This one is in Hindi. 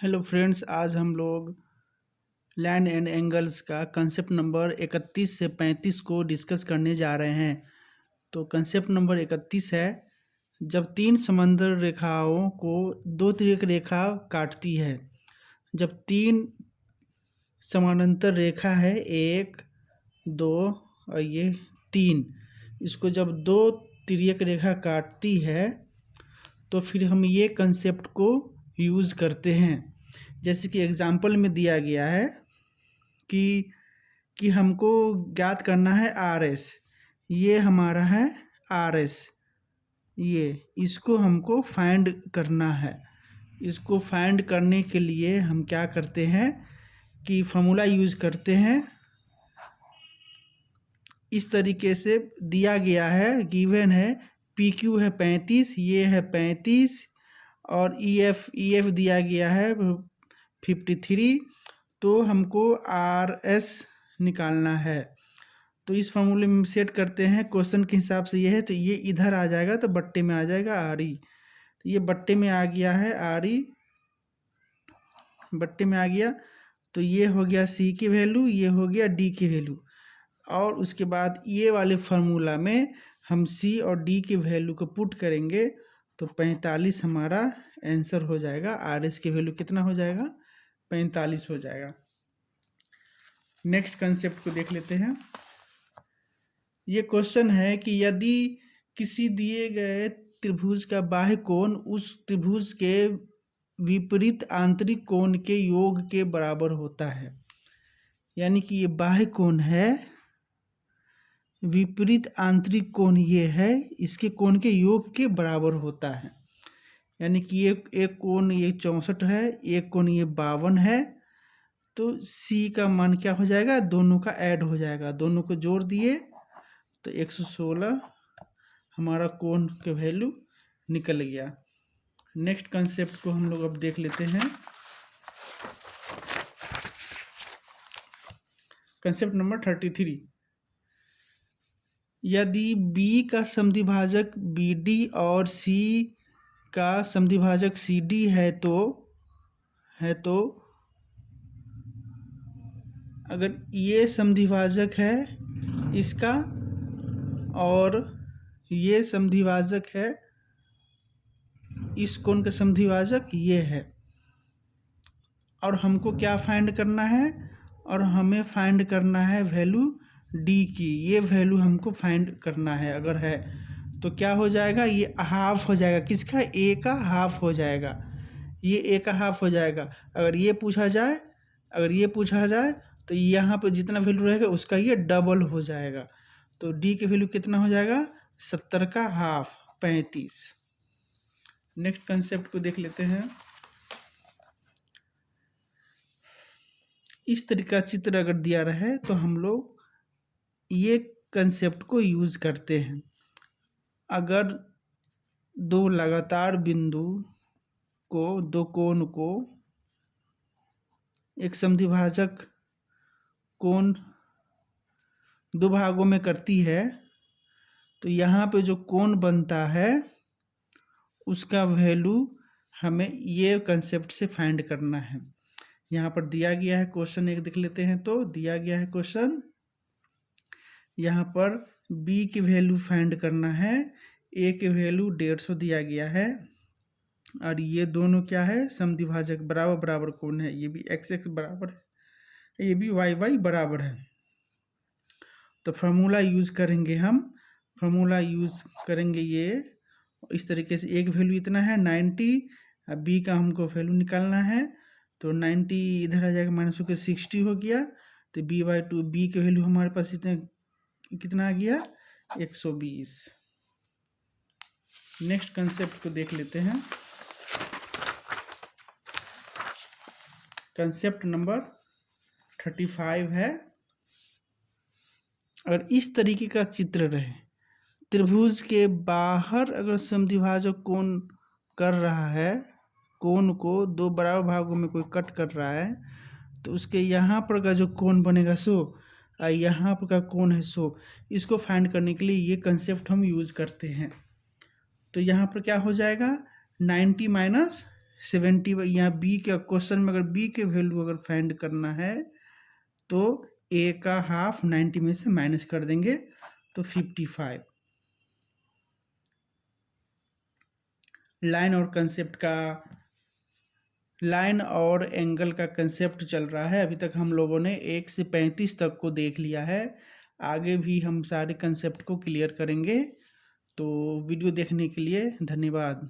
हेलो फ्रेंड्स, आज हम लोग लाइन एंड एंगल्स का कंसेप्ट नंबर 31 से 35 को डिस्कस करने जा रहे हैं। तो कंसेप्ट नंबर 31 है, जब तीन समांतर रेखाओं को दो तिर्यक रेखा काटती है। जब तीन समानांतर रेखा है, एक, दो और ये तीन, इसको जब दो तिर्यक रेखा काटती है तो फिर हम ये कंसेप्ट को यूज़ करते हैं। जैसे कि एग्जाम्पल में दिया गया है कि हमको ज्ञात करना है आर एस। ये हमारा है आर एस, ये इसको हमको फाइंड करना है। इसको फाइंड करने के लिए हम क्या करते हैं कि फॉर्मूला यूज़ करते हैं। इस तरीके से दिया गया है, गिवन है पी क्यू है 35, ये है 35 और ई एफ दिया गया है 53। तो हमको आर एस निकालना है। तो इस फॉर्मूले में सेट करते हैं, क्वेश्चन के हिसाब से ये है तो ये इधर आ जाएगा तो बट्टे में आ जाएगा आर ई। तो ये बट्टे में आ गया है आर ई, बट्टे में आ गया। तो ये हो गया सी की वैल्यू, ये हो गया डी की वैल्यू। और उसके बाद ये वाले फार्मूला में हम सी और डी की वैल्यू को पुट करेंगे तो 45 हमारा आंसर हो जाएगा। आर एस की वैल्यू कितना हो जाएगा? 45 हो जाएगा। नेक्स्ट कंसेप्ट को देख लेते हैं। ये क्वेश्चन है कि यदि किसी दिए गए त्रिभुज का बाह्य कोण उस त्रिभुज के विपरीत आंतरिक कोण के योग के बराबर होता है। यानी कि ये बाह्य कोण है, विपरीत आंतरिक कोण ये है, इसके कोण के योग के बराबर होता है। यानी कि एक कोण ये 64 है, एक कोण ये 52 है। तो सी का मान क्या हो जाएगा? दोनों का ऐड हो जाएगा, दोनों को जोड़ दिए तो 116 हमारा कोण के वैल्यू निकल गया। नेक्स्ट कंसेप्ट को हम लोग अब देख लेते हैं। कंसेप्ट नंबर 33, यदि B का समद्विभाजक BD और C का समद्विभाजक CD है तो अगर ये समद्विभाजक है इसका और ये समद्विभाजक है, इस कोण का समद्विभाजक ये है, और हमको क्या फाइंड करना है? और हमें फाइंड करना है वैल्यू डी की। ये वैल्यू हमको फाइंड करना है। अगर है तो क्या हो जाएगा? ये हाफ हो जाएगा। किसका? ए का हाफ हो जाएगा। ये ए का हाफ हो जाएगा। अगर ये पूछा जाए तो यहाँ पे जितना वैल्यू रहेगा उसका ये डबल हो जाएगा। तो डी की वैल्यू कितना हो जाएगा? 70 का हाफ 35। नेक्स्ट कंसेप्ट को देख लेते हैं। इस तरीके का चित्र अगर दिया रहे तो हम लोग ये कंसेप्ट को यूज़ करते हैं। अगर दो लगातार बिंदु को, दो कोण को एक समद्विभाजक कोण दो भागों में करती है तो यहाँ पे जो कोण बनता है उसका वैल्यू हमें ये कंसेप्ट से फाइंड करना है। यहाँ पर दिया गया है क्वेश्चन एक देख लेते हैं। तो दिया गया है क्वेश्चन, यहाँ पर B की वैल्यू फाइंड करना है, A की वैल्यू 150 दिया गया है, और ये दोनों क्या है? समद्विभाजक, बराबर बराबर कोण है। ये भी x x बराबर है, ये भी y y बराबर है। तो फार्मूला यूज़ करेंगे ये इस तरीके से। एक वैल्यू इतना है 90, अब B का हमको वैल्यू निकालना है तो 90 इधर आ जाएगा, माइनस होकर 60 हो गया। तो B/2 B की वैल्यू हमारे पास कितना आ गया? 120। नेक्स्ट कंसेप्ट को देख लेते हैं। कंसेप्ट नंबर 35 है। अगर इस तरीके का चित्र रहे, त्रिभुज के बाहर अगर समद्विभाजक कोण कर रहा है, कोण को दो बराबर भागों में कोई कट कर रहा है, तो उसके यहाँ पर का जो कोण बनेगा सो, यहाँ पर का कोण है सो, इसको फाइंड करने के लिए ये कंसेप्ट हम यूज़ करते हैं। तो यहाँ पर क्या हो जाएगा? 90 माइनस 70, यहाँ बी के क्वेश्चन में अगर बी के वैल्यू अगर फाइंड करना है तो ए का हाफ 90 में से माइनस कर देंगे तो 55। लाइन और एंगल का कंसेप्ट चल रहा है। अभी तक हम लोगों ने 1 से 35 तक को देख लिया है, आगे भी हम सारे कंसेप्ट को क्लियर करेंगे। तो वीडियो देखने के लिए धन्यवाद।